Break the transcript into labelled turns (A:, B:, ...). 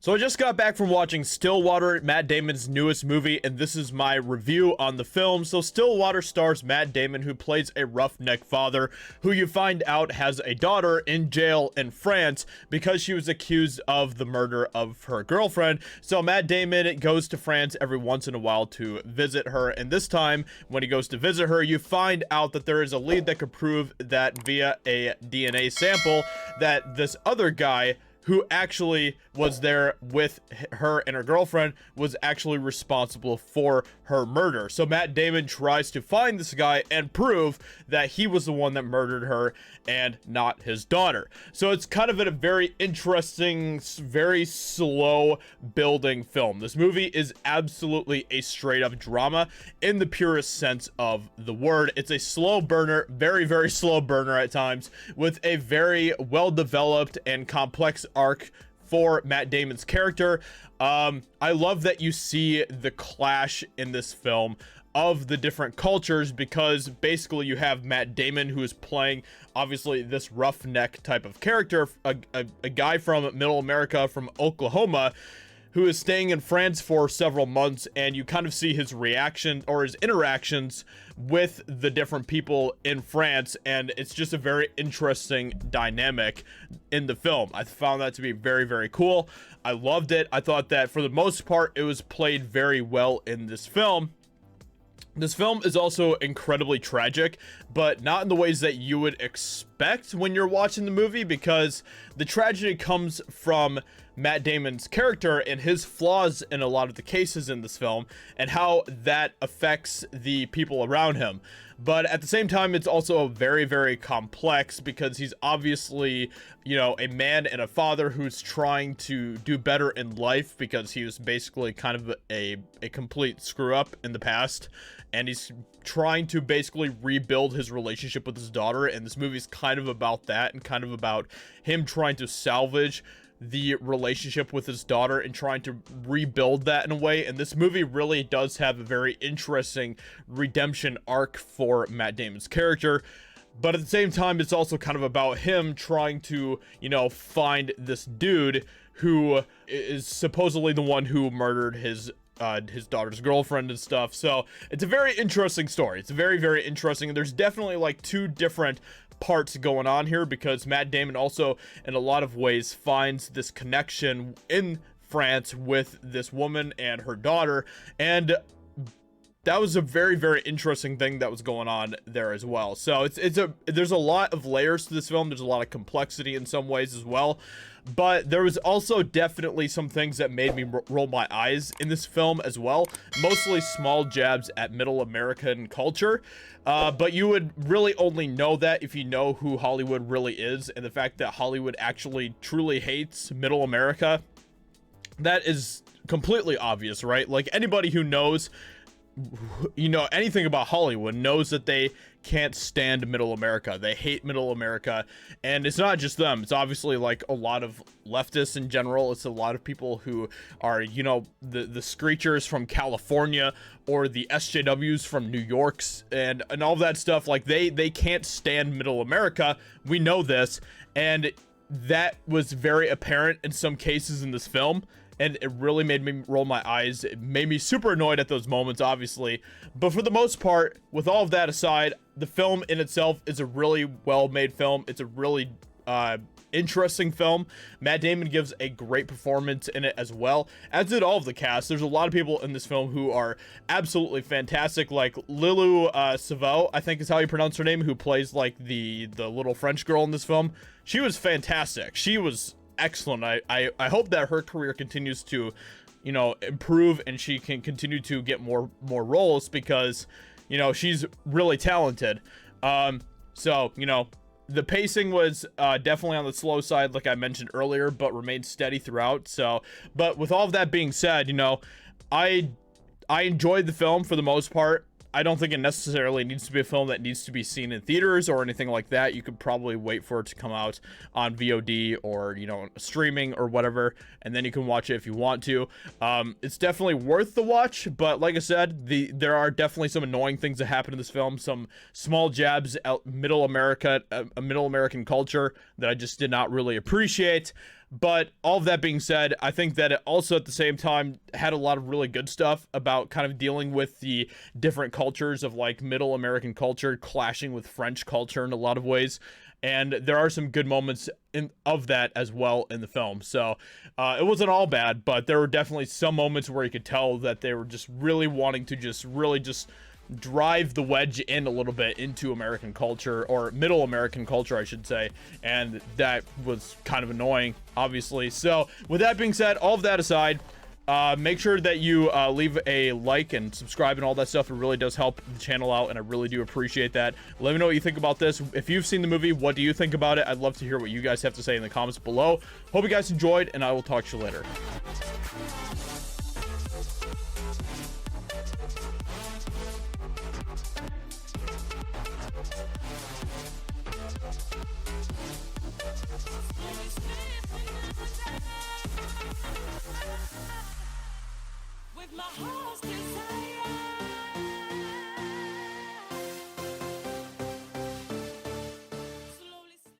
A: So I just got back from watching Stillwater, Matt Damon's newest movie, and this is my review on the film. So Stillwater stars Matt Damon, who plays a roughneck father who you find out has a daughter in jail in France because she was accused of the murder of her girlfriend. So Matt Damon goes to France every once in a while to visit her, and this time when he goes to visit her, you find out that there is a lead that could prove that via a DNA sample that this other guy who actually was there with her and her girlfriend was actually responsible for her murder. So Matt Damon tries to find this guy and prove that he was the one that murdered her and not his daughter. So it's kind of a very interesting, very slow building film. This movie is absolutely a straight up drama in the purest sense of the word. It's a slow burner, very, very slow burner at times, with a very well developed and complex arc for Matt Damon's character. I love that you see the clash in this film of the different cultures, because basically you have Matt Damon, who is playing obviously this roughneck type of character, a guy from middle America, from Oklahoma, who is staying in France for several months, and you kind of see his reaction or his interactions with the different people in France, and it's just a very interesting dynamic in the film. I found that to be very, very cool. I loved it. I thought that for the most part it was played very well in this film. This film is also incredibly tragic, but not in the ways that you would expect when you're watching the movie, because the tragedy comes from Matt Damon's character and his flaws in a lot of the cases in this film, and how that affects the people around him. But at the same time, it's also very, very complex, because he's obviously, you know, a man and a father who's trying to do better in life, because he was basically kind of a complete screw up in the past, and he's trying to basically rebuild his relationship with his daughter. And this movie's kind of about that, and kind of about him trying to salvage the relationship with his daughter and trying to rebuild that in a way. And this movie really does have a very interesting redemption arc for Matt Damon's character, but at the same time it's also kind of about him trying to, you know, find this dude who is supposedly the one who murdered his daughter's girlfriend and stuff. So it's a very interesting story. It's very, very interesting. There's definitely like two different parts going on here, because Matt Damon also in a lot of ways finds this connection in France with this woman and her daughter, and that was a very, very interesting thing that was going on there as well. So there's a lot of layers to this film. There's a lot of complexity in some ways as well, but there was also definitely some things that made me roll my eyes in this film as well, mostly small jabs at middle American culture, but you would really only know that if you know who Hollywood really is, and the fact that Hollywood actually truly hates middle America. That is completely obvious, right? Like, anybody who knows, you know, anything about Hollywood knows that they can't stand middle America. They hate middle America, and it's not just them. It's obviously like a lot of leftists in general. It's a lot of people who are, you know, the Screechers from California, or the SJWs from New York's, and all that stuff. Like, they can't stand middle America. We know this, and that was very apparent in some cases in this film. And it really made me roll my eyes. It made me super annoyed at those moments, obviously. But for the most part, with all of that aside, the film in itself is a really well-made film. It's a really interesting film. Matt Damon gives a great performance in it as well, as did all of the cast. There's a lot of people in this film who are absolutely fantastic, like Lilou Savot, I think is how you pronounce her name, who plays like the little French girl in this film. She was fantastic. She was excellent. I hope that her career continues to, you know, improve, and she can continue to get more roles, because, you know, she's really talented. So, you know, the pacing was definitely on the slow side, like I mentioned earlier, but remained steady throughout. So, but with all of that being said, you know, I enjoyed the film for the most part. I don't think it necessarily needs to be a film that needs to be seen in theaters or anything like that. You could probably wait for it to come out on VOD or, you know, streaming or whatever, and then you can watch it if you want to. It's definitely worth the watch, but like I said, there are definitely some annoying things that happen in this film, some small jabs at middle American culture that I just did not really appreciate. But all of that being said, I think that it also at the same time had a lot of really good stuff about kind of dealing with the different cultures of like middle American culture clashing with French culture in a lot of ways. And there are some good moments of that as well in the film. So it wasn't all bad, but there were definitely some moments where you could tell that they were just really wanting to just drive the wedge in a little bit into American culture, or middle American culture, I should say. And that was kind of annoying, obviously. So with that being said, all of that aside, make sure that you leave a like and subscribe and all that stuff. It really does help the channel out, and I really do appreciate that. Let me know what you think about this. If you've seen the movie, what do you think about it? I'd love to hear what you guys have to say in the comments below. Hope you guys enjoyed, and I will talk to you later.
B: With my heart still